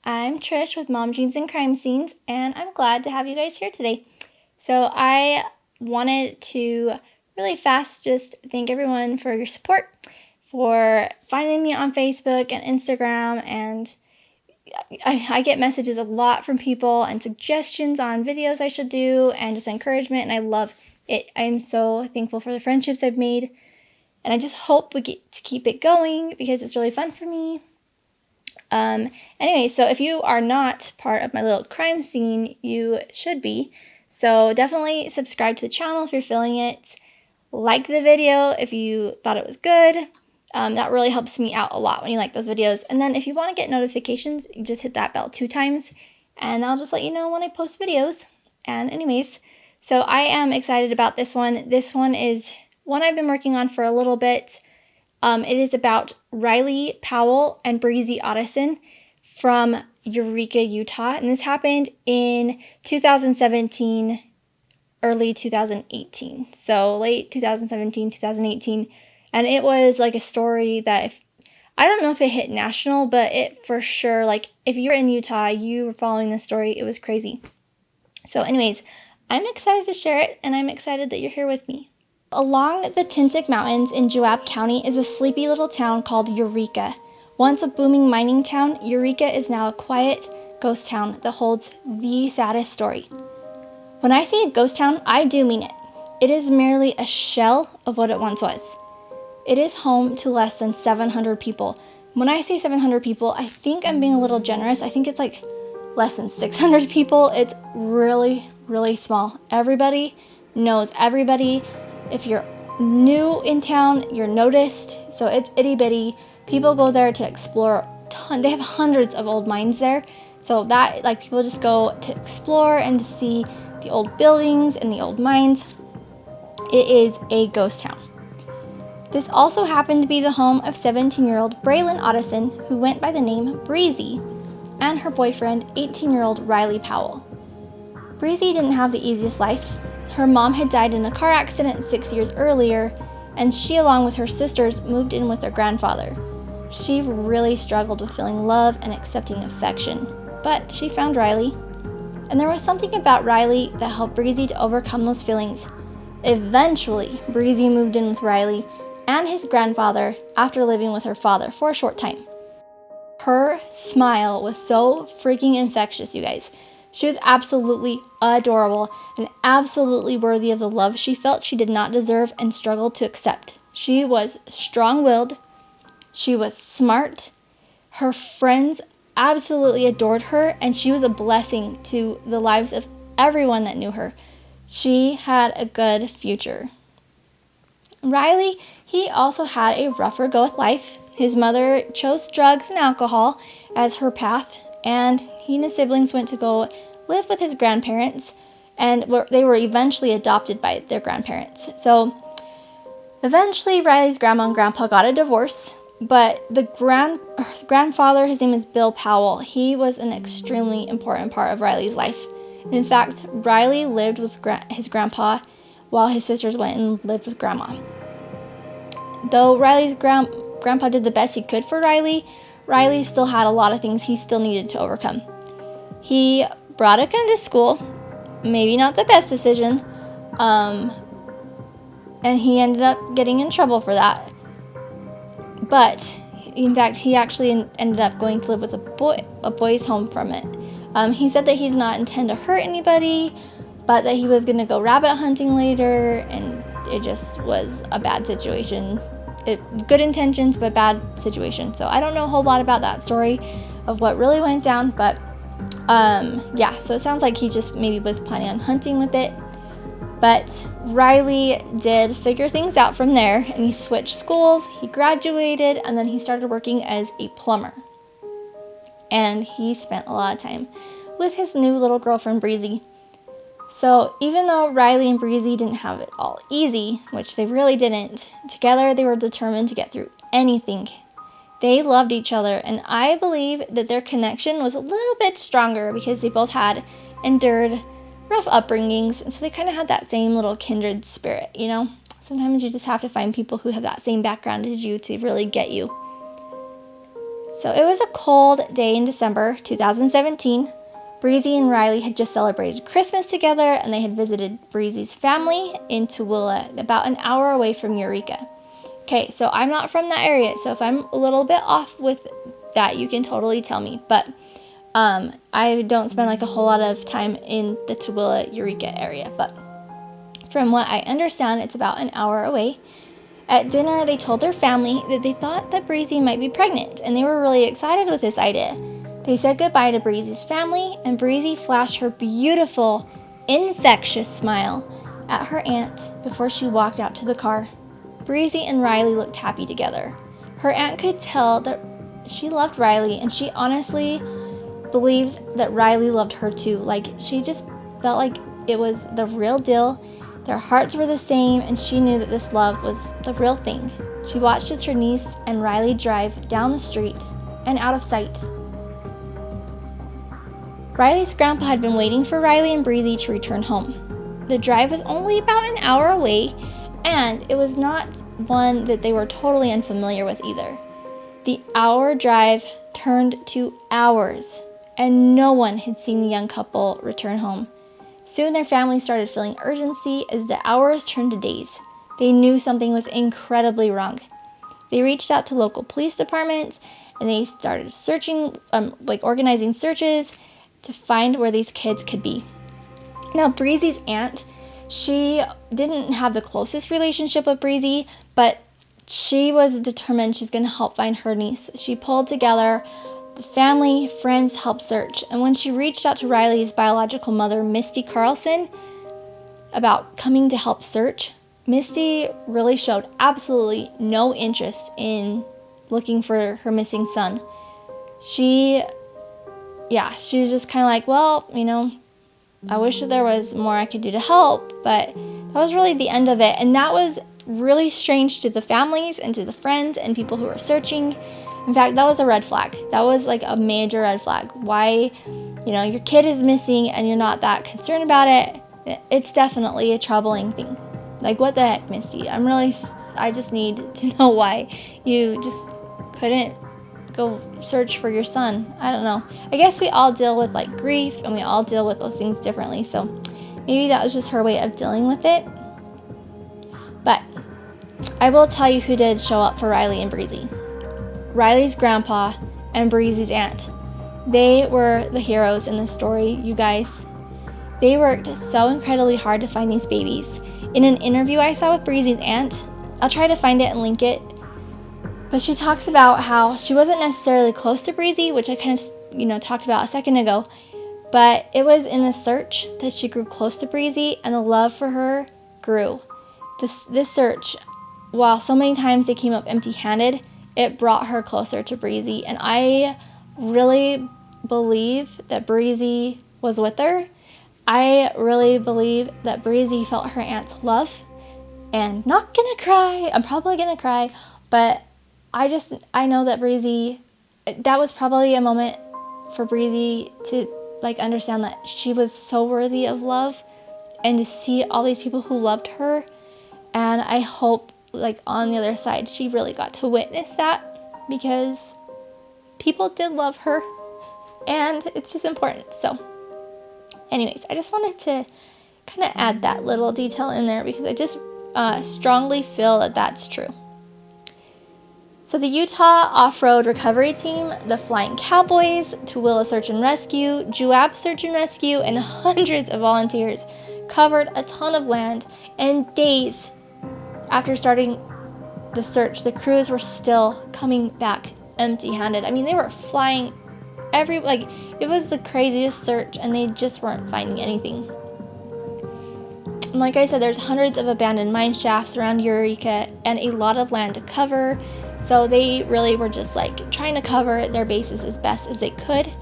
I'm Trish with Mom Jeans and Crime Scenes, and I'm glad to have you guys here today. So I wanted to really fast just thank everyone for your support, for finding me on Facebook and Instagram, and I get messages a lot from people and suggestions on videos I should do and just encouragement, and I love it. I'm so thankful for the friendships I've made, and I just hope we get to keep it going because it's really fun for me. Anyway, so if you are not part of my little crime scene, you should be. So definitely subscribe to the channel if you're feeling it. Like the video if you thought it was good. That really helps me out a lot when you like those videos. And then if you want to get notifications, you just hit that bell 2 times and I'll just let you know when I post videos. And anyways, so I am excited about this one. This one is one I've been working on for a little bit. It is about Riley, Powell, and Breezy Otteson from Eureka, Utah. And this happened in 2017, early 2018. So late 2017, 2018. And it was like a story that, I don't know if it hit national, but it for sure, like if you're in Utah, you were following this story, it was crazy. So anyways, I'm excited to share it, and I'm excited that you're here with me. Along the Tintic Mountains in Joab County is a sleepy little town called Eureka. Once a booming mining town, Eureka is now a quiet ghost town that holds the saddest story. When I say a ghost town, I do mean it. It is merely a shell of what it once was. It is home to less than 700 people. When I say 700 people, I think I'm being a little generous. I think it's like less than 600 people. It's really, really small. Everybody knows everybody. If you're new in town, you're noticed. So it's itty bitty. People go there to explore. They have hundreds of old mines there. So that, like, people just go to explore and to see the old buildings and the old mines. It is a ghost town. This also happened to be the home of 17-year-old Braylon Otteson, who went by the name Breezy, and her boyfriend, 18-year-old Riley Powell. Breezy didn't have the easiest life. Her mom had died in a car accident 6 years earlier, and she, along with her sisters, moved in with their grandfather. She really struggled with feeling love and accepting affection, but she found Riley. And there was something about Riley that helped Breezy to overcome those feelings. Eventually, Breezy moved in with Riley and his grandfather after living with her father for a short time. Her smile was so freaking infectious, you guys. She was absolutely adorable and absolutely worthy of the love she felt she did not deserve and struggled to accept. She was strong-willed. She was smart. Her friends absolutely adored her, and she was a blessing to the lives of everyone that knew her. She had a good future. Riley, he also had a rougher go with life. His mother chose drugs and alcohol as her path, and he and his siblings went to go live with his grandparents, and they were eventually adopted by their grandparents. So eventually Riley's grandma and grandpa got a divorce, but the grandfather, his name is Bill Powell, he was an extremely important part of Riley's life. In fact, Riley lived with his grandpa while his sisters went and lived with grandma. Though Riley's grandpa did the best he could for Riley, Riley still had a lot of things he still needed to overcome. He brought a gun to school, maybe not the best decision, and he ended up getting in trouble for that. But in fact, he actually ended up going to live with a boys' home from it. He said that he did not intend to hurt anybody, but that he was going to go rabbit hunting later, and it just was a bad situation. Good intentions, but bad situation. So I don't know a whole lot about that story of what really went down, but yeah, so it sounds like he just maybe was planning on hunting with it. But Riley did figure things out from there, and he switched schools, he graduated, and then he started working as a plumber. And he spent a lot of time with his new little girlfriend, Breezy. So even though Riley and Breezy didn't have it all easy, which they really didn't, together they were determined to get through anything. They loved each other, and I believe that their connection was a little bit stronger because they both had endured rough upbringings, and so they kind of had that same little kindred spirit, you know? Sometimes you just have to find people who have that same background as you to really get you. So it was a cold day in December 2017. Breezy and Riley had just celebrated Christmas together, and they had visited Breezy's family in Tooele, about an hour away from Eureka. Okay, so I'm not from that area, so if I'm a little bit off with that, you can totally tell me. But I don't spend like a whole lot of time in the Tooele, Eureka area. But from what I understand, it's about an hour away. At dinner, they told their family that they thought that Breezy might be pregnant, and they were really excited with this idea. They said goodbye to Breezy's family, and Breezy flashed her beautiful, infectious smile at her aunt before she walked out to the car. Breezy and Riley looked happy together. Her aunt could tell that she loved Riley, and she honestly believes that Riley loved her too. Like, she just felt like it was the real deal. Their hearts were the same, and she knew that this love was the real thing. She watched as her niece and Riley drive down the street and out of sight. Riley's grandpa had been waiting for Riley and Breezy to return home. The drive was only about an hour away, and it was not one that they were totally unfamiliar with either. The hour drive turned to hours, and no one had seen the young couple return home. Soon their family started feeling urgency as the hours turned to days. They knew something was incredibly wrong. They reached out to local police departments, and they started searching, organizing searches to find where these kids could be. Now, Breezy's aunt, she didn't have the closest relationship with Breezy, but she was determined she's going to help find her niece. She pulled together the family, friends helped search, and when she reached out to Riley's biological mother, Misty Carlson, about coming to help search, Misty really showed absolutely no interest in looking for her missing son. She was just kind of like, well, I wish that there was more I could do to help, but that was really the end of it. And that was really strange to the families and to the friends and people who were searching. In fact, that was a red flag. That was like a major red flag. Why, your kid is missing and you're not that concerned about it. It's definitely a troubling thing. Like, what the heck, Misty? I just need to know why you just couldn't go search for your son. I don't know. I guess we all deal with like grief, and we all deal with those things differently. So maybe that was just her way of dealing with it. But I will tell you who did show up for Riley and Breezy. Riley's grandpa and Breezy's aunt. They were the heroes in this story, you guys. They worked so incredibly hard to find these babies. In an interview I saw with Breezy's aunt, I'll try to find it and link it, but she talks about how she wasn't necessarily close to Breezy, which I kind of, talked about a second ago, but it was in the search that she grew close to Breezy, and the love for her grew. This search, while so many times they came up empty-handed, it brought her closer to Breezy, and I really believe that Breezy was with her. I really believe that Breezy felt her aunt's love, and not gonna cry, I'm probably gonna cry, but I know that Breezy, that was probably a moment for Breezy to understand that she was so worthy of love, and to see all these people who loved her. And I hope on the other side she really got to witness that, because people did love her, and it's just important. So anyways, I just wanted to kind of add that little detail in there, because I just strongly feel that that's true. So the Utah Off-Road Recovery Team, the Flying Cowboys, Tooele Search and Rescue, Juab Search and Rescue, and hundreds of volunteers covered a ton of land, and days after starting the search, the crews were still coming back empty-handed. I mean, they were flying it was the craziest search, and they just weren't finding anything. And like I said, there's hundreds of abandoned mine shafts around Eureka and a lot of land to cover. So they really were just trying to cover their bases as best as they could.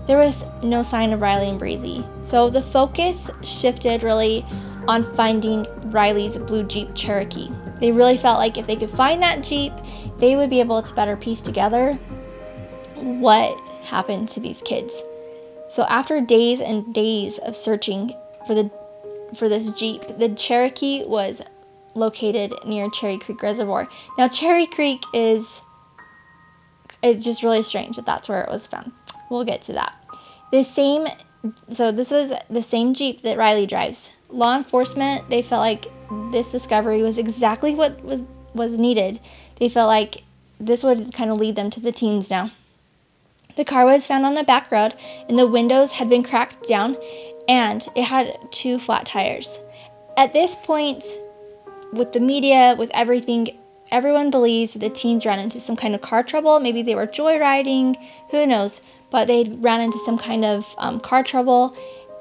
There was no sign of Riley and Breezy. So the focus shifted really on finding Riley's blue Jeep Cherokee. They really felt like if they could find that Jeep, they would be able to better piece together what happened to these kids. So after days and days of searching for this Jeep, the Cherokee was located near Cherry Creek Reservoir. Now, Cherry Creek is it's just really strange that that's where it was found. We'll get to that. So this was the same Jeep that Riley drives. Law enforcement, they felt like this discovery was exactly what was needed. They felt like this would kind of lead them to the teens now. The car was found on a back road, and the windows had been cracked down, and it had 2 flat tires. At this point, with the media, with everything, everyone believes that the teens ran into some kind of car trouble. Maybe they were joyriding, who knows, but they ran into some kind of car trouble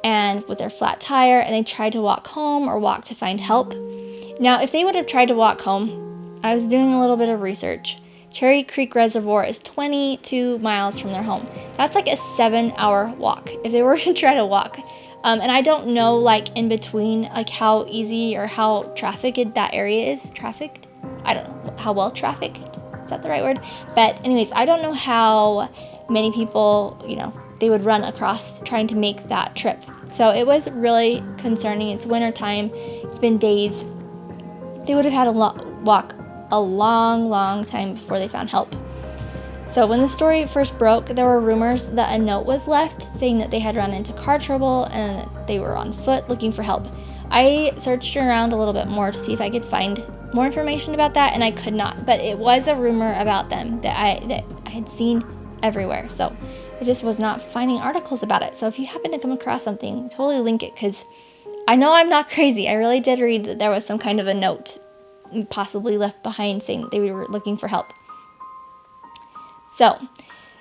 and with their flat tire, and they tried to walk home or walk to find help. Now, if they would have tried to walk home, I was doing a little bit of research. Cherry Creek Reservoir is 22 miles from their home. That's like a 7-hour walk if they were to try to walk. And I don't know, like, in between, like, how easy or how trafficked that area is. Trafficked? I don't know. How well trafficked? Is that the right word? But anyways, I don't know how many people, they would run across trying to make that trip. So it was really concerning. It's wintertime. It's been days. They would have had to walk a long, long time before they found help. So when the story first broke, there were rumors that a note was left saying that they had run into car trouble and that they were on foot looking for help. I searched around a little bit more to see if I could find more information about that, and I could not. But it was a rumor about them that I had seen everywhere. So I just was not finding articles about it. So if you happen to come across something, totally link it, because I know I'm not crazy. I really did read that there was some kind of a note possibly left behind saying they were looking for help. So,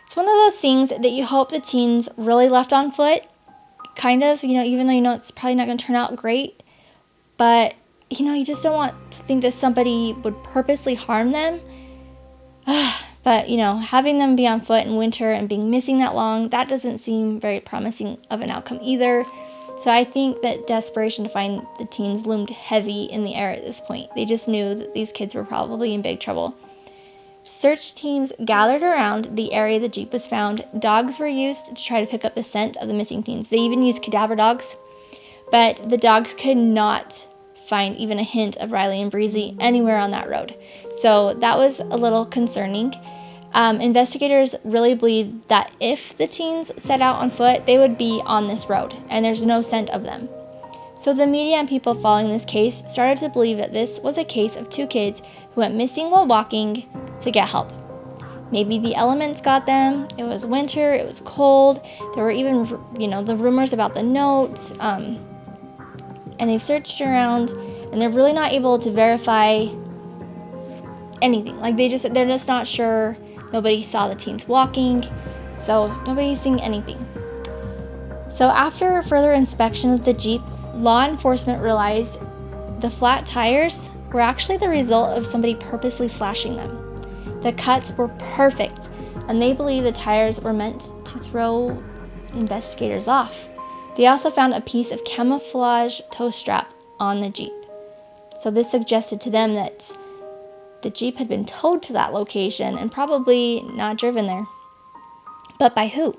it's one of those things that you hope the teens really left on foot, kind of, even though it's probably not going to turn out great, but, you just don't want to think that somebody would purposely harm them. But, having them be on foot in winter and being missing that long, that doesn't seem very promising of an outcome either. So I think that desperation to find the teens loomed heavy in the air at this point. They just knew that these kids were probably in big trouble. Search teams gathered around the area the Jeep was found. Dogs were used to try to pick up the scent of the missing teens. They even used cadaver dogs, but the dogs could not find even a hint of Riley and Breezy anywhere on that road. So that was a little concerning. Investigators really believed that if the teens set out on foot, they would be on this road, and there's no scent of them. So the media and people following this case started to believe that this was a case of 2 kids who went missing while walking to get help. Maybe the elements got them. It was winter. It was cold. There were even, the rumors about the notes. And they've searched around, and they're really not able to verify anything. Like they're just not sure. Nobody saw the teens walking, so nobody's seeing anything. So after further inspection of the Jeep, law enforcement realized the flat tires were actually the result of somebody purposely slashing them. The cuts were perfect, and they believe the tires were meant to throw investigators off. They also found a piece of camouflage toe strap on the Jeep. So this suggested to them that the Jeep had been towed to that location and probably not driven there. But by who?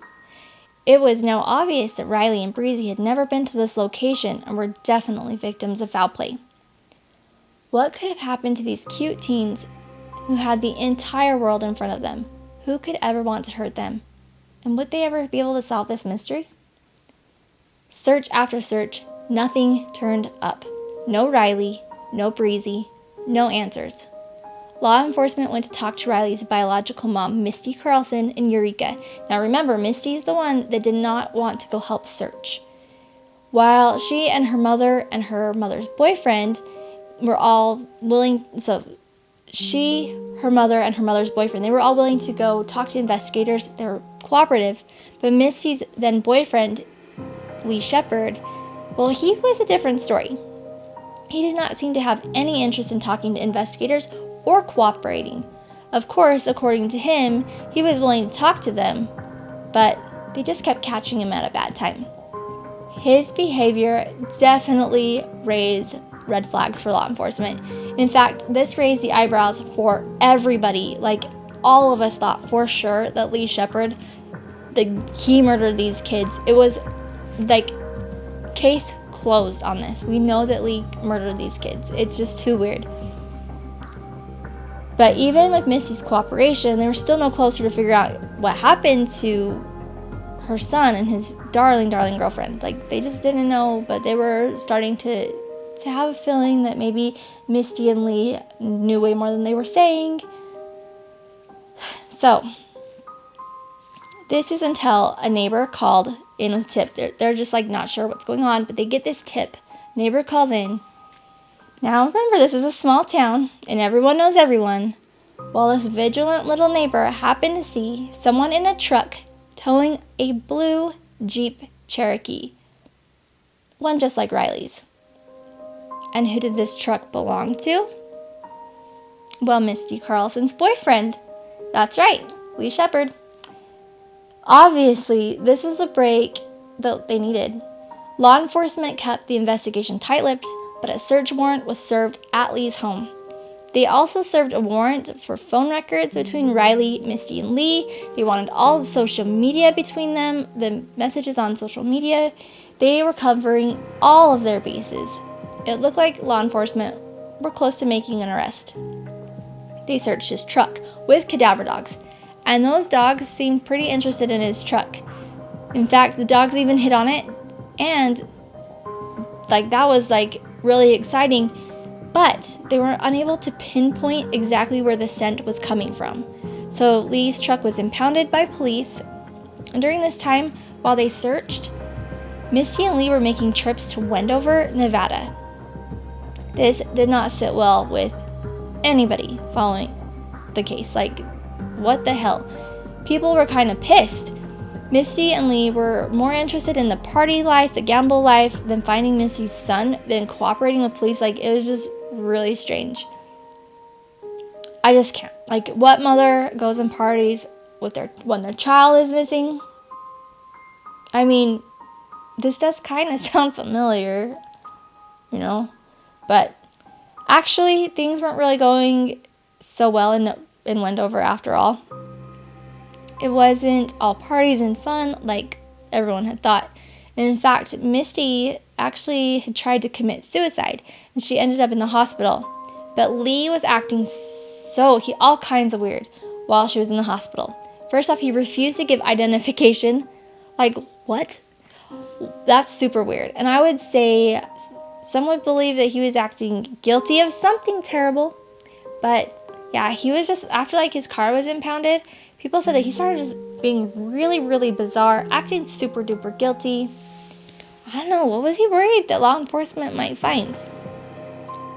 It was now obvious that Riley and Breezy had never been to this location and were definitely victims of foul play. What could have happened to these cute teens who had the entire world in front of them? Who could ever want to hurt them? And would they ever be able to solve this mystery? Search after search, nothing turned up. No Riley, no Breezy, no answers. Law enforcement went to talk to Riley's biological mom, Misty Carlson, in Eureka. Now remember, Misty is the one that did not want to go help search. While she and her mother's boyfriend were all willing, her mother and her mother's boyfriend, they were all willing to go talk to investigators. They were cooperative. But Misty's then boyfriend, Lee Shepard, well, he was a different story. He did not seem to have any interest in talking to investigators or cooperating. Of course, according to him, he was willing to talk to them, but they just kept catching him at a bad time. His behavior definitely raised red flags for law enforcement. In fact, this raised the eyebrows for everybody. Like, all of us thought for sure that Lee Shepard, he murdered these kids. It was like case closed on this. We know that Lee murdered these kids. It's just too weird. But even with Misty's cooperation, they were still no closer to figure out what happened to her son and his darling girlfriend. Like, they just didn't know, but they were starting to have a feeling that maybe Misty and Lee knew way more than they were saying. So this is until a neighbor called in with a tip. They're just like not sure what's going on, but they get this tip. Neighbor calls in. Now remember, this is a small town and everyone knows everyone. Well, this vigilant little neighbor happened to see someone in a truck towing a blue Jeep Cherokee. One just like Riley's. And who did this truck belong to? Well, Misty Carlson's boyfriend. That's right, Lee Shepard. Obviously, this was a break that they needed. Law enforcement kept the investigation tight-lipped, but a search warrant was served at Lee's home. They also served a warrant for phone records between Riley, Misty, and Lee. They wanted all the social media between them, the messages on social media. They were covering all of their bases. It looked like law enforcement were close to making an arrest. They searched his truck with cadaver dogs, and those dogs seemed pretty interested in his truck. In fact, the dogs even hit on it, and that was really exciting, but they were unable to pinpoint exactly where the scent was coming from. So Lee's truck was impounded by police, and during this time, while they searched, Misty and Lee were making trips to Wendover, Nevada. This did not sit well with anybody following the case. What the hell? People were kind of pissed. Misty and Lee were more interested in the party life, the gamble life, than finding Misty's son, than cooperating with police. It was just really strange. I just can't. What mother goes and parties when their child is missing? I mean, this does kind of sound familiar, but actually things weren't really going so well in Wendover after all. It wasn't all parties and fun like everyone had thought. And in fact, Misty actually had tried to commit suicide, and she ended up in the hospital. But Lee was acting all kinds of weird while she was in the hospital. First off, he refused to give identification. What? That's super weird. And I would say some would believe that he was acting guilty of something terrible. But yeah, he was just, after his car was impounded, people said that he started just being really, really bizarre, acting super duper guilty. I don't know, what was he worried that law enforcement might find?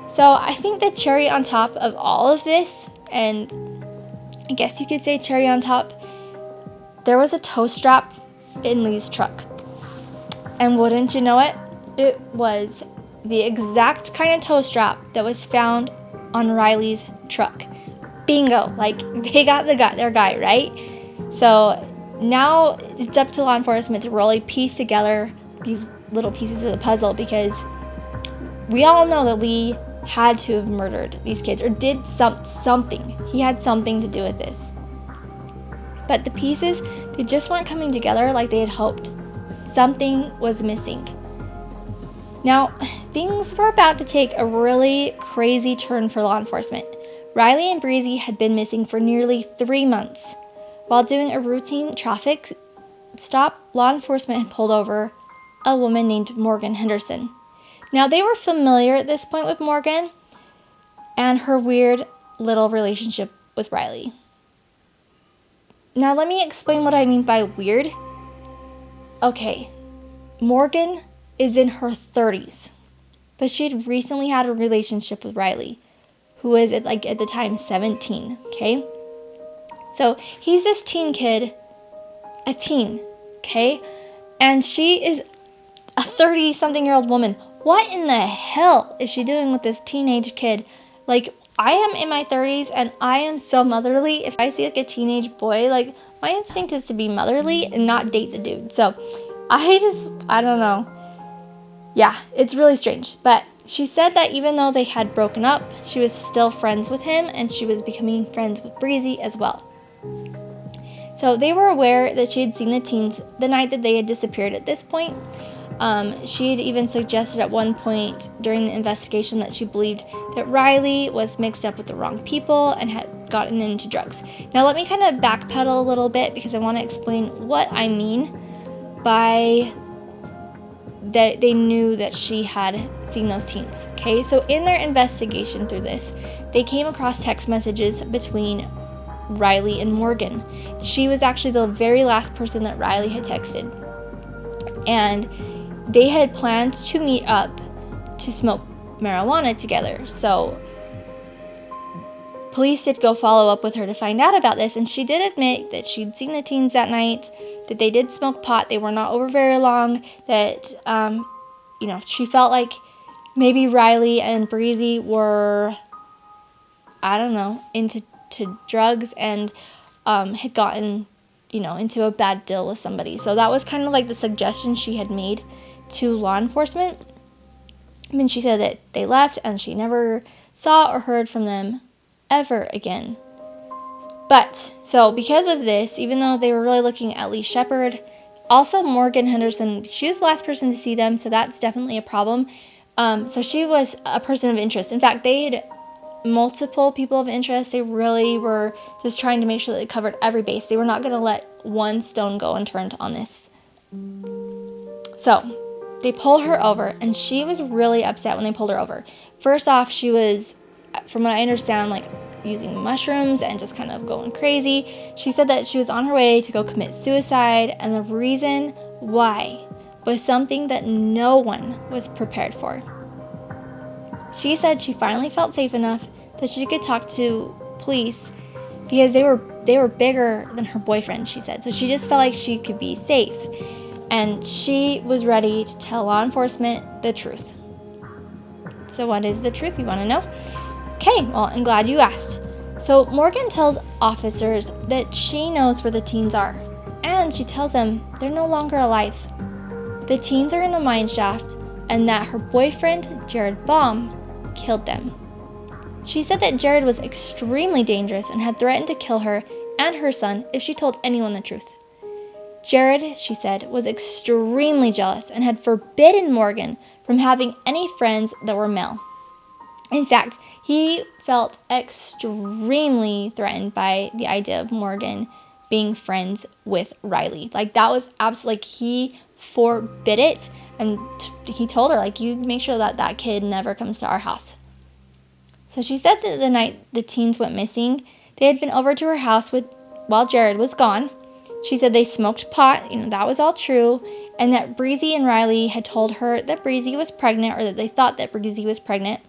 So I think the cherry on top of all of this, and I guess you could say cherry on top, there was a tow strap in Lee's truck. And wouldn't you know it, it was the exact kind of tow strap that was found on Riley's truck. Bingo, they got their guy, right? So now it's up to law enforcement to really piece together these little pieces of the puzzle, because we all know that Lee had to have murdered these kids or did something. He had something to do with this. But the pieces, they just weren't coming together like they had hoped. Something was missing. Now, things were about to take a really crazy turn for law enforcement. Riley and Breezy had been missing for nearly 3 months. While doing a routine traffic stop, law enforcement had pulled over a woman named Morgan Henderson. Now, they were familiar at this point with Morgan and her weird little relationship with Riley. Now, let me explain what I mean by weird. Okay, Morgan is in her 30s, but she had recently had a relationship with Riley, who was at the time 17, okay? So he's this teen kid, a teen, okay? And she is a 30-something-year-old woman. What in the hell is she doing with this teenage kid? I am in my 30s, and I am so motherly. If I see a teenage boy, my instinct is to be motherly and not date the dude. So I don't know. Yeah, it's really strange. But she said that even though they had broken up, she was still friends with him, and she was becoming friends with Breezy as well. So they were aware that she had seen the teens the night that they had disappeared at this point. She had even suggested at one point during the investigation that she believed that Riley was mixed up with the wrong people and had gotten into drugs. Now let me kind of backpedal a little bit because I want to explain what I mean by that they knew that she had seen those teens. Okay, so in their investigation through this, they came across text messages between Riley and Morgan. She was actually the very last person that Riley had texted. And they had planned to meet up to smoke marijuana together. So police did go follow up with her to find out about this, and she did admit that she'd seen the teens that night, that they did smoke pot, they were not over very long, that, she felt like maybe Riley and Breezy were, I don't know, into drugs and had gotten, into a bad deal with somebody. So that was kind of like the suggestion she had made to law enforcement. I mean, she said that they left and she never saw or heard from them ever again. But, so because of this, even though they were really looking at Lee Shepherd, also Morgan Henderson, she was the last person to see them, so that's definitely a problem. So she was a person of interest. In fact, they had multiple people of interest. They really were just trying to make sure that they covered every base. They were not going to let one stone go unturned on this. So they pull her over, and she was really upset when they pulled her over. First off, she was, from what I understand, like using mushrooms and just kind of going crazy. She said that she was on her way to go commit suicide, and the reason why was something that no one was prepared for. She said she finally felt safe enough that she could talk to police because they were bigger than her boyfriend, she said. So she just felt like she could be safe. And she was ready to tell law enforcement the truth. So what is the truth, you want to know? Okay, well, I'm glad you asked. So Morgan tells officers that she knows where the teens are. And she tells them they're no longer alive. The teens are in a mine shaft, and that her boyfriend, Jared Baum, killed them. She said that Jared was extremely dangerous and had threatened to kill her and her son if she told anyone the truth. Jared, she said, was extremely jealous and had forbidden Morgan from having any friends that were male. In fact, he felt extremely threatened by the idea of Morgan being friends with Riley. Like, that was absolutely, like, he forbid it, and he told her, like, you make sure that that kid never comes to our house. So she said that the night the teens went missing, they had been over to her house while Jared was gone. She said they smoked pot, that was all true, and that Breezy and Riley had told her that Breezy was pregnant, or that they thought that Breezy was pregnant.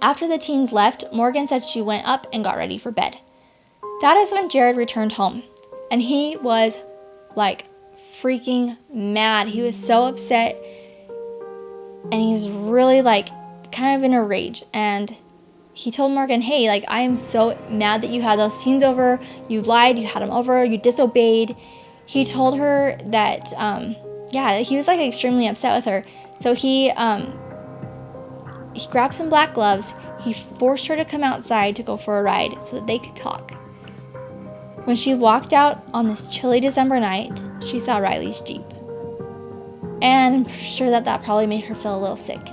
After the teens left, Morgan said she went up and got ready for bed. That is when Jared returned home, and he was like freaking mad. He was so upset, and he was really like kind of in a rage, and he told Morgan, hey, like, I am so mad that you had those teens over. You lied, you had them over, you disobeyed. He told her that, he was like extremely upset with her. So he grabbed some black gloves. He forced her to come outside to go for a ride so that they could talk. When she walked out on this chilly December night, she saw Riley's Jeep. And I'm sure that probably made her feel a little sick.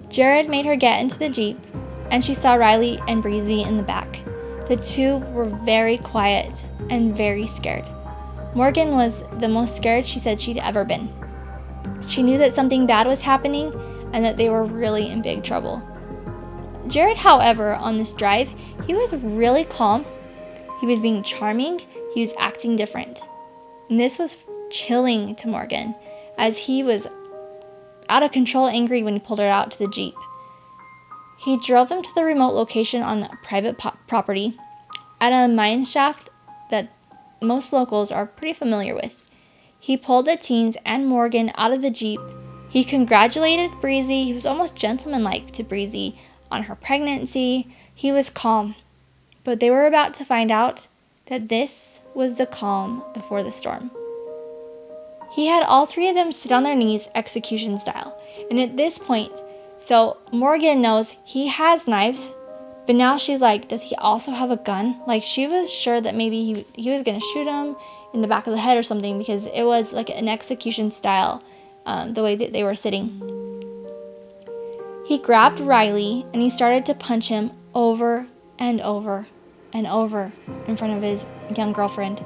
Jared made her get into the Jeep, and she saw Riley and Breezy in the back. The two were very quiet and very scared. Morgan was the most scared she said she'd ever been. She knew that something bad was happening and that they were really in big trouble. Jared, however, on this drive, he was really calm. He was being charming. He was acting different. And this was chilling to Morgan, as he was out of control angry when he pulled her out to the Jeep. He drove them to the remote location on a private property at a mine shaft that most locals are pretty familiar with. He pulled the teens and Morgan out of the Jeep. He congratulated Breezy. He was almost gentlemanlike to Breezy on her pregnancy. He was calm. But they were about to find out that this was the calm before the storm. He had all three of them sit on their knees, execution style. And at this point, so Morgan knows he has knives, but now she's like, does he also have a gun? Like, she was sure that maybe he was going to shoot him in the back of the head or something, because it was like an execution style the way that they were sitting. He grabbed Riley and he started to punch him over and over and over in front of his young girlfriend.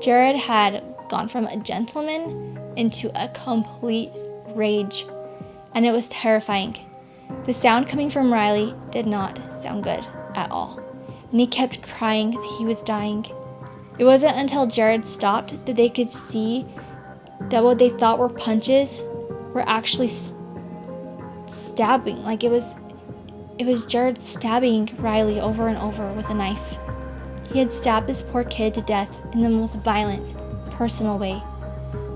Jared had gone from a gentleman into a complete rage, and it was terrifying. The sound coming from Riley did not sound good at all, and he kept crying that he was dying. It wasn't until Jared stopped that they could see that what they thought were punches were actually stabbing. Like it was Jared stabbing Riley over and over with a knife. He had stabbed this poor kid to death in the most violent, personal way.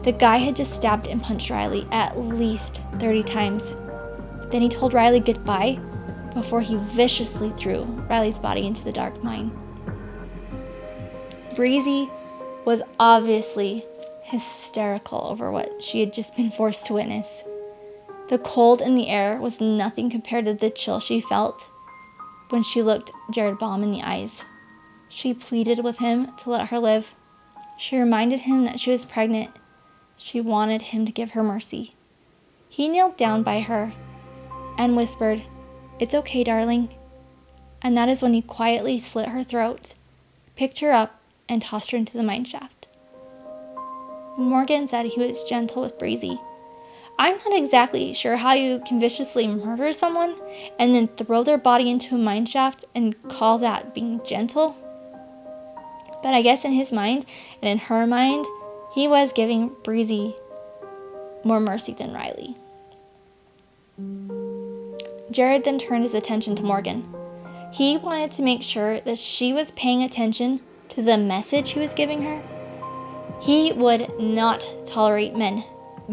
The guy had just stabbed and punched Riley at least 30 times. Then he told Riley goodbye before he viciously threw Riley's body into the dark mine. Breezy was obviously hysterical over what she had just been forced to witness. The cold in the air was nothing compared to the chill she felt when she looked Jared Baum in the eyes. She pleaded with him to let her live. She reminded him that she was pregnant. She wanted him to give her mercy. He kneeled down by her and whispered, "It's okay, darling." And that is when he quietly slit her throat, picked her up, and tossed her into the mine shaft. Morgan said he was gentle with Breezy. I'm not exactly sure how you can viciously murder someone and then throw their body into a mine shaft and call that being gentle. But I guess in his mind and in her mind, he was giving Breezy more mercy than Riley. Jared then turned his attention to Morgan. He wanted to make sure that she was paying attention to the message he was giving her. He would not tolerate men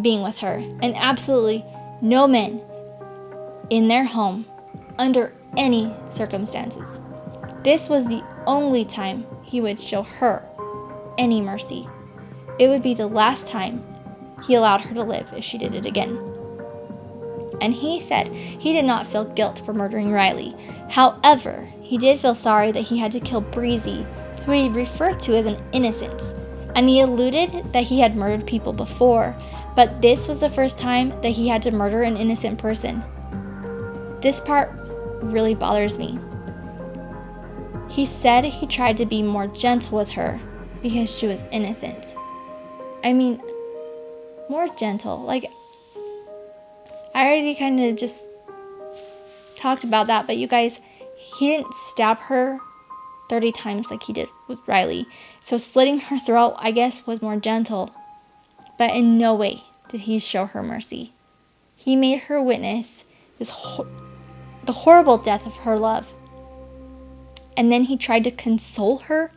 being with her, and absolutely no men in their home under any circumstances. This was the only time he would show her any mercy. It would be the last time he allowed her to live if she did it again. And he said he did not feel guilt for murdering Riley. However, he did feel sorry that he had to kill Breezy, who he referred to as an innocent. And he alluded that he had murdered people before, but this was the first time that he had to murder an innocent person. This part really bothers me. He said he tried to be more gentle with her because she was innocent. I mean, more gentle. Like, I already kind of just talked about that, but you guys, he didn't stab her 30 times like he did with Riley. So slitting her throat, I guess, was more gentle. But in no way did he show her mercy. He made her witness the horrible death of her love. And then he tried to console her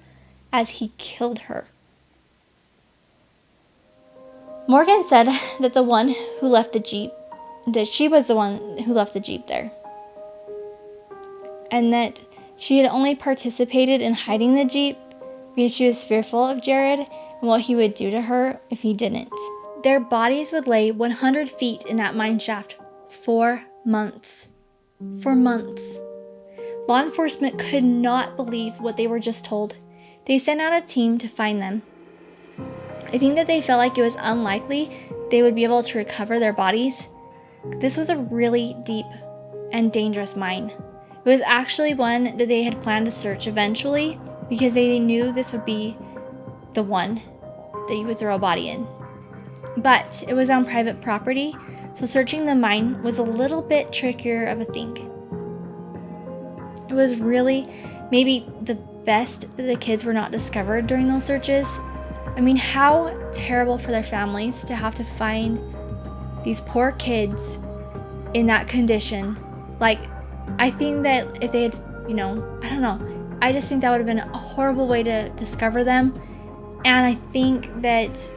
as he killed her. Morgan said that she was the one who left the Jeep there. And that she had only participated in hiding the Jeep because she was fearful of Jared and what he would do to her if he didn't. Their bodies would lay 100 feet in that mine shaft for months. For months. Law enforcement could not believe what they were just told. They sent out a team to find them. I think that they felt like it was unlikely they would be able to recover their bodies. This was a really deep and dangerous mine. It was actually one that they had planned to search eventually because they knew this would be the one that you would throw a body in. But it was on private property, so searching the mine was a little bit trickier of a thing. It was really maybe the best that the kids were not discovered during those searches. I mean, how terrible for their families to have to find these poor kids in that condition. Like, I think that if they had, I don't know. I just think that would have been a horrible way to discover them. And I think that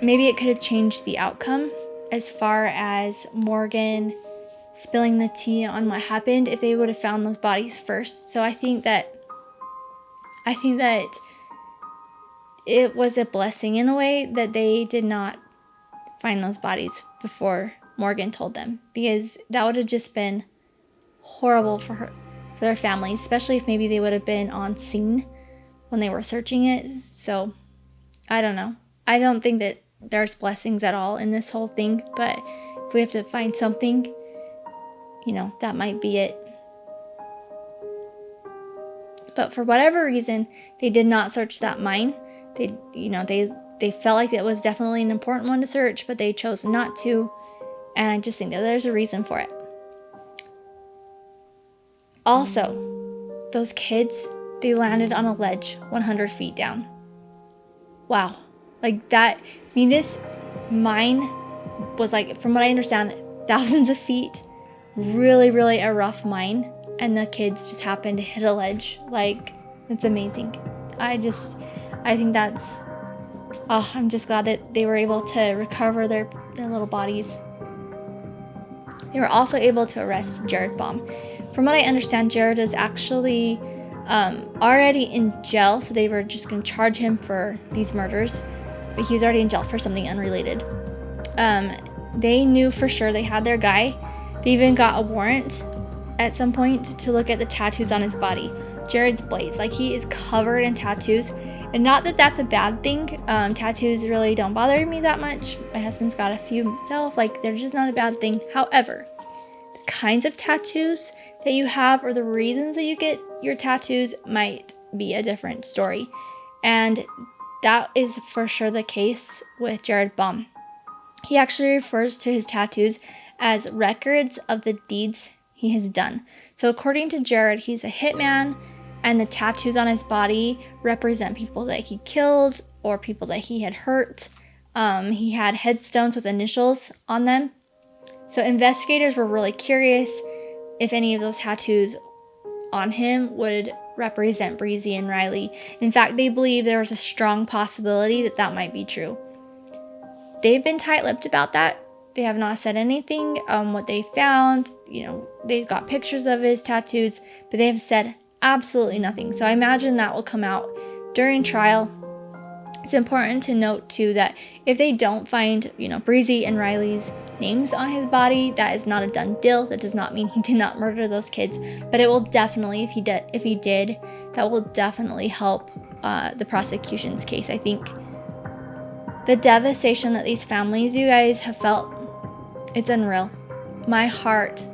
maybe it could have changed the outcome as far as Morgan spilling the tea on what happened if they would have found those bodies first. So I think that it was a blessing in a way that they did not find those bodies before Morgan told them, because that would have just been horrible for their family, especially if maybe they would have been on scene when they were searching it. So I don't know. I don't think that there's blessings at all in this whole thing, but if we have to find something, you know, that might be it. But for whatever reason, they did not search that mine. They felt like it was definitely an important one to search, but they chose not to. And I just think that there's a reason for it. Also, those kids, they landed on a ledge 100 feet down. Wow. Like that, I mean, this mine was like, from what I understand, thousands of feet. Really, really a rough mine. And the kids just happened to hit a ledge. Like, it's amazing. I think that's, I'm just glad that they were able to recover their little bodies. They were also able to arrest Jared Baum. From what I understand, Jared is actually already in jail, so they were just going to charge him for these murders, but he was already in jail for something unrelated. They knew for sure they had their guy. They even got a warrant at some point to look at the tattoos on his body. Jared's blazed. Like, he is covered in tattoos. And not that that's a bad thing. Tattoos really don't bother me that much. My husband's got a few himself. Like, they're just not a bad thing. However, the kinds of tattoos that you have or the reasons that you get your tattoos might be a different story. And that is for sure the case with Jared Baum. He actually refers to his tattoos as records of the deeds he has done. So according to Jared, he's a hitman, and the tattoos on his body represent people that he killed or people that he had hurt. He had headstones with initials on them. So investigators were really curious if any of those tattoos on him would represent Breezy and Riley. In fact, they believe there was a strong possibility that that might be true. They've been tight-lipped about that. They have not said anything what they found. You know, they've got pictures of his tattoos, but they have said absolutely nothing. So I imagine that will come out during trial. It's important to note too that if they don't find, you know, Breezy and Riley's names on his body, that is not a done deal. That does not mean he did not murder those kids, but it will definitely, if he did, that will definitely help the prosecution's case. I think the devastation that these families, you guys, have felt, it's unreal. My heart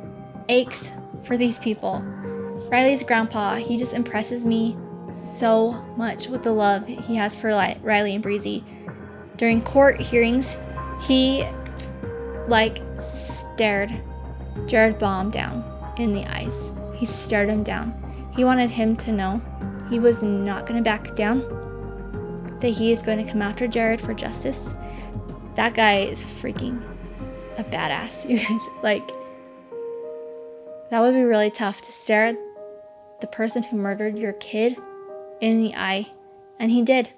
aches for these people. Riley's grandpa, he just impresses me so much with the love he has for Riley and Breezy. During court hearings, he stared Jared Baum down in the eyes. He stared him down. He wanted him to know he was not going to back down, that he is going to come after Jared for justice. That guy is freaking a badass, you guys. Like, that would be really tough to stare at the person who murdered your kid in the eye, and he did.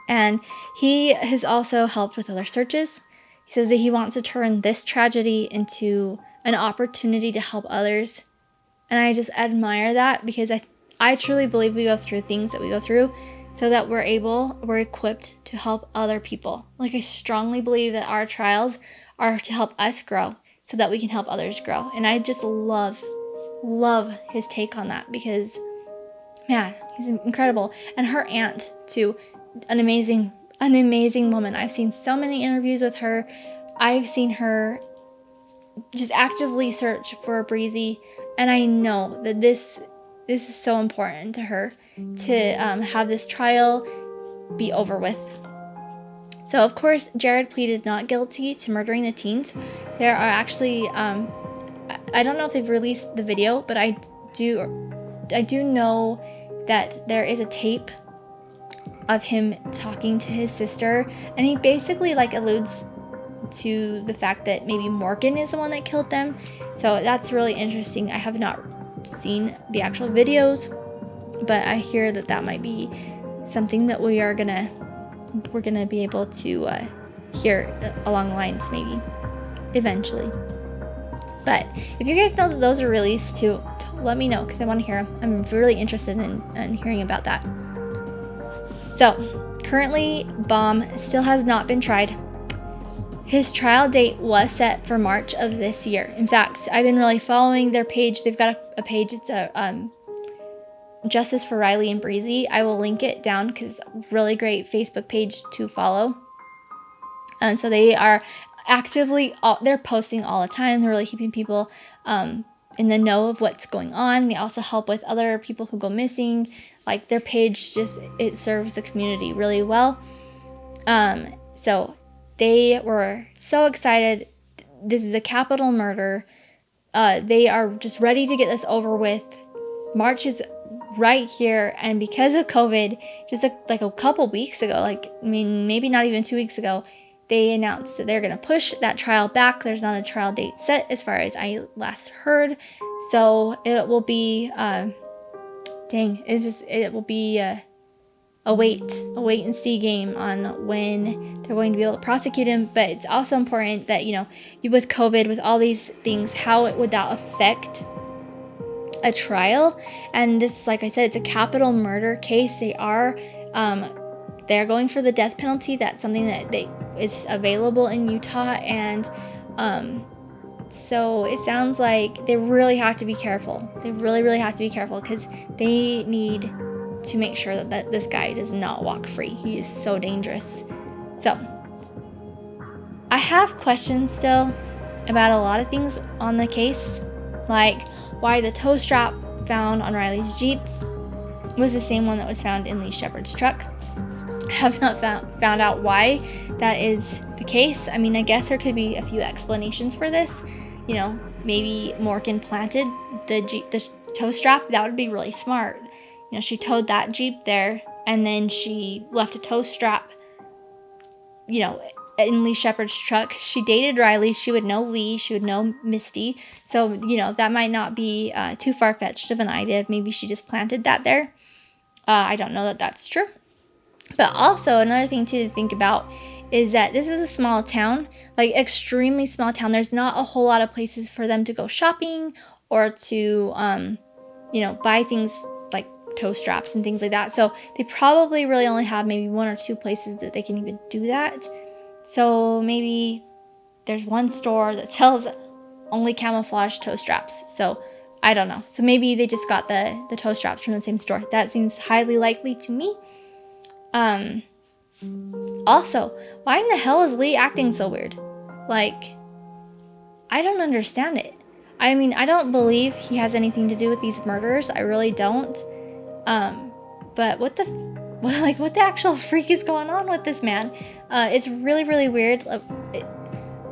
And he has also helped with other searches. He says that he wants to turn this tragedy into an opportunity to help others, and I just admire that, because I truly believe we go through things that we go through so that we're equipped to help other people. Like, I strongly believe that our trials are to help us grow so that we can help others grow. And I just love his take on that, because, man, he's incredible. And her aunt, too, an amazing woman. I've seen so many interviews with her. I've seen her just actively search for Breezy, and I know that this is so important to her to have this trial be over with. So, of course, Jared pleaded not guilty to murdering the teens. There are actually, I don't know if they've released the video, but I do know that there is a tape of him talking to his sister, and he basically alludes to the fact that maybe Morgan is the one that killed them. So that's really interesting. I have not seen the actual videos, but I hear that that might be something that we're gonna be able to hear along the lines, maybe eventually. But if you guys know that those are released too, let me know, because I want to hear them. I'm really interested in hearing about that. So currently, Baum still has not been tried. His trial date was set for March of this year. In fact, I've been really following their page. They've got a page. It's a Justice for Riley and Breezy. I will link it down because it's a really great Facebook page to follow. And so they are actively, they're posting all the time. They're really keeping people in the know of what's going on. They also help with other people who go missing. Like, their page it serves the community really well. So they were so excited. This is a capital murder. They are just ready to get this over with. March is right here, and because of COVID, just like a couple weeks ago, maybe not even 2 weeks ago, they announced that they're going to push that trial back. There's not a trial date set as far as I last heard. So it will be, it will be a wait and see game on when they're going to be able to prosecute him. But it's also important that, with COVID, with all these things, how would that affect a trial? And this, like I said, it's a capital murder case. They're going for the death penalty. That's something that is available in Utah, and so it sounds like they really have to be careful. They really, really have to be careful, because they need to make sure that this guy does not walk free. He is so dangerous. So I have questions still about a lot of things on the case, like why the tow strap found on Riley's Jeep was the same one that was found in Lee Shepard's truck. I have not found out why that is the case. I mean, I guess there could be a few explanations for this. Maybe Morgan planted the tow strap. That would be really smart. She towed that Jeep there, and then she left a tow strap, in Lee Shepard's truck. She dated Riley. She would know Lee. She would know Misty. So, that might not be too far-fetched of an idea. Maybe she just planted that there. I don't know that that's true. But also, another thing too to think about is that this is a small town, like extremely small town. There's not a whole lot of places for them to go shopping or to, buy things like tow straps and things like that. So they probably really only have maybe 1 or 2 places that they can even do that. So maybe there's one store that sells only camouflage tow straps. So I don't know. So maybe they just got the tow straps from the same store. That seems highly likely to me. Also, why in the hell is Lee acting so weird? Like, I don't understand it. I mean, I don't believe he has anything to do with these murders. I really don't. But what the actual freak is going on with this man? It's really, really weird.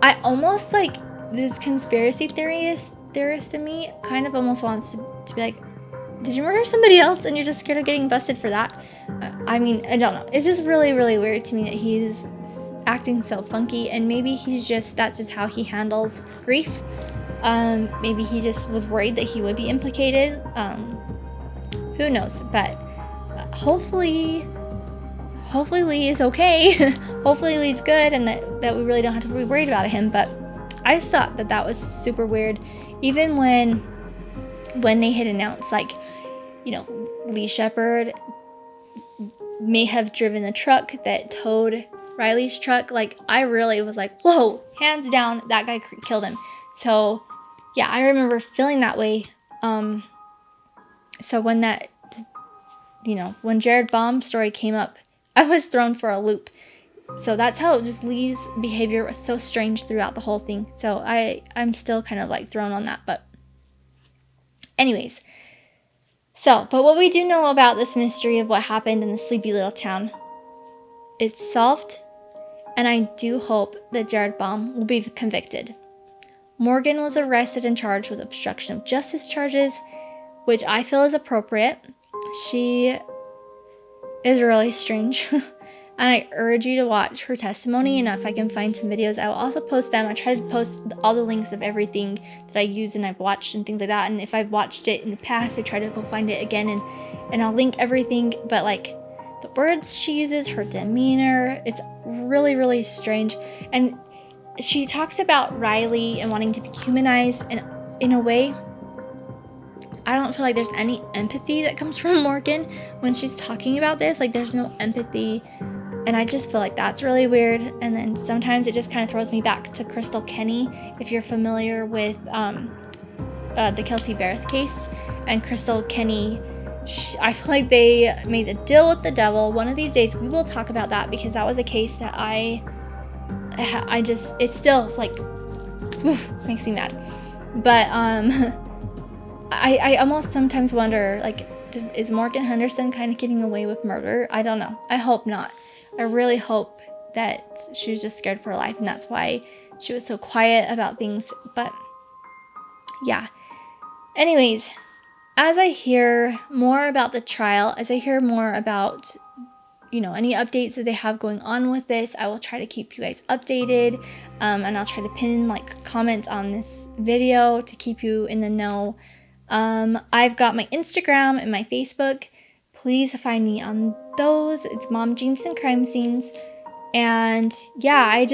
I almost like this conspiracy theorist in me kind of almost wants to be like, did you murder somebody else and you're just scared of getting busted for that? I mean, I don't know. It's just really, really weird to me that he's acting so funky, and maybe that's just how he handles grief. Maybe he just was worried that he would be implicated. Who knows? But hopefully Lee is okay. Hopefully Lee's good, and that we really don't have to be worried about him. But I just thought that was super weird. Even when they had announced, Lee Shepard may have driven the truck that towed Riley's truck, I really was like, whoa, hands down, that guy killed him. So yeah, I remember feeling that way. So when when Jared Baum's story came up, I was thrown for a loop. So that's how just Lee's behavior was so strange throughout the whole thing. So I'm still kind of thrown on that. But anyways, but what we do know about this mystery of what happened in the sleepy little town, it's solved, and I do hope that Jared Baum will be convicted. Morgan was arrested and charged with obstruction of justice charges, which I feel is appropriate. She is really strange, and I urge you to watch her testimony, and if I can find some videos, I will also post them. I try to post all the links of everything that I use and I've watched and things like that, and if I've watched it in the past, I try to go find it again, and I'll link everything. But the words she uses, her demeanor, it's really, really strange. And she talks about Riley and wanting to be humanized, and in a way, I don't feel like there's any empathy that comes from Morgan when she's talking about this. There's no empathy, and I just feel like that's really weird. And then sometimes it just kind of throws me back to Crystal Kenny, if you're familiar with the Kelsey Barrett case. And Crystal Kenny, I feel like they made a deal with the devil. One of these days we will talk about that, because that was a case that I it's still like, oof, makes me mad. But I almost sometimes wonder, like, is Morgan Henderson kind of getting away with murder? I don't know. I hope not. I really hope that she was just scared for her life, and that's why she was so quiet about things. But yeah. Anyways, as I hear more about the trial, as I hear more about, any updates that they have going on with this, I will try to keep you guys updated, and I'll try to pin like comments on this video to keep you in the know. I've got my Instagram and my Facebook. Please find me on those. It's Mom Jeans and Crime Scenes. And yeah,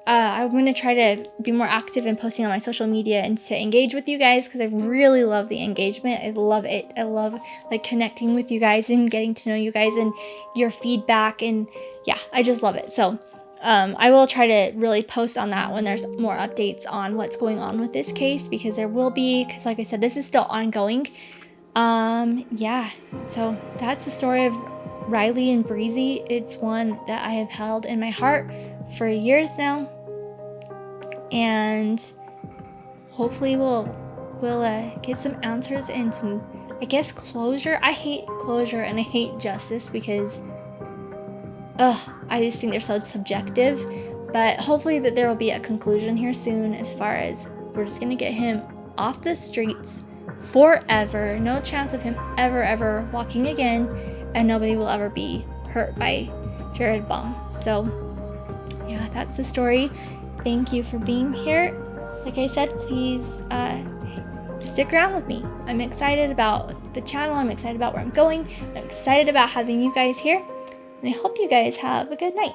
I'm going to try to be more active in posting on my social media and to engage with you guys, because I really love the engagement. I love it. I love like connecting with you guys and getting to know you guys and your feedback. And yeah, I just love it. So I will try to really post on that when there's more updates on what's going on with this case, because there will be, because like I said, this is still ongoing. Yeah, so that's the story of Riley and Breezy. It's one that I have held in my heart for years now, and hopefully we'll get some answers and some, I guess, closure. I hate closure and I hate justice because I just think they're so subjective, but hopefully that there will be a conclusion here soon, as far as we're just gonna get him off the streets forever. No chance of him ever walking again, and nobody will ever be hurt by Jared Baum. So yeah, that's the story. Thank you for being here. Like I said, please stick around with me. I'm excited about the channel. I'm excited about where I'm going. I'm excited about having you guys here. And I hope you guys have a good night.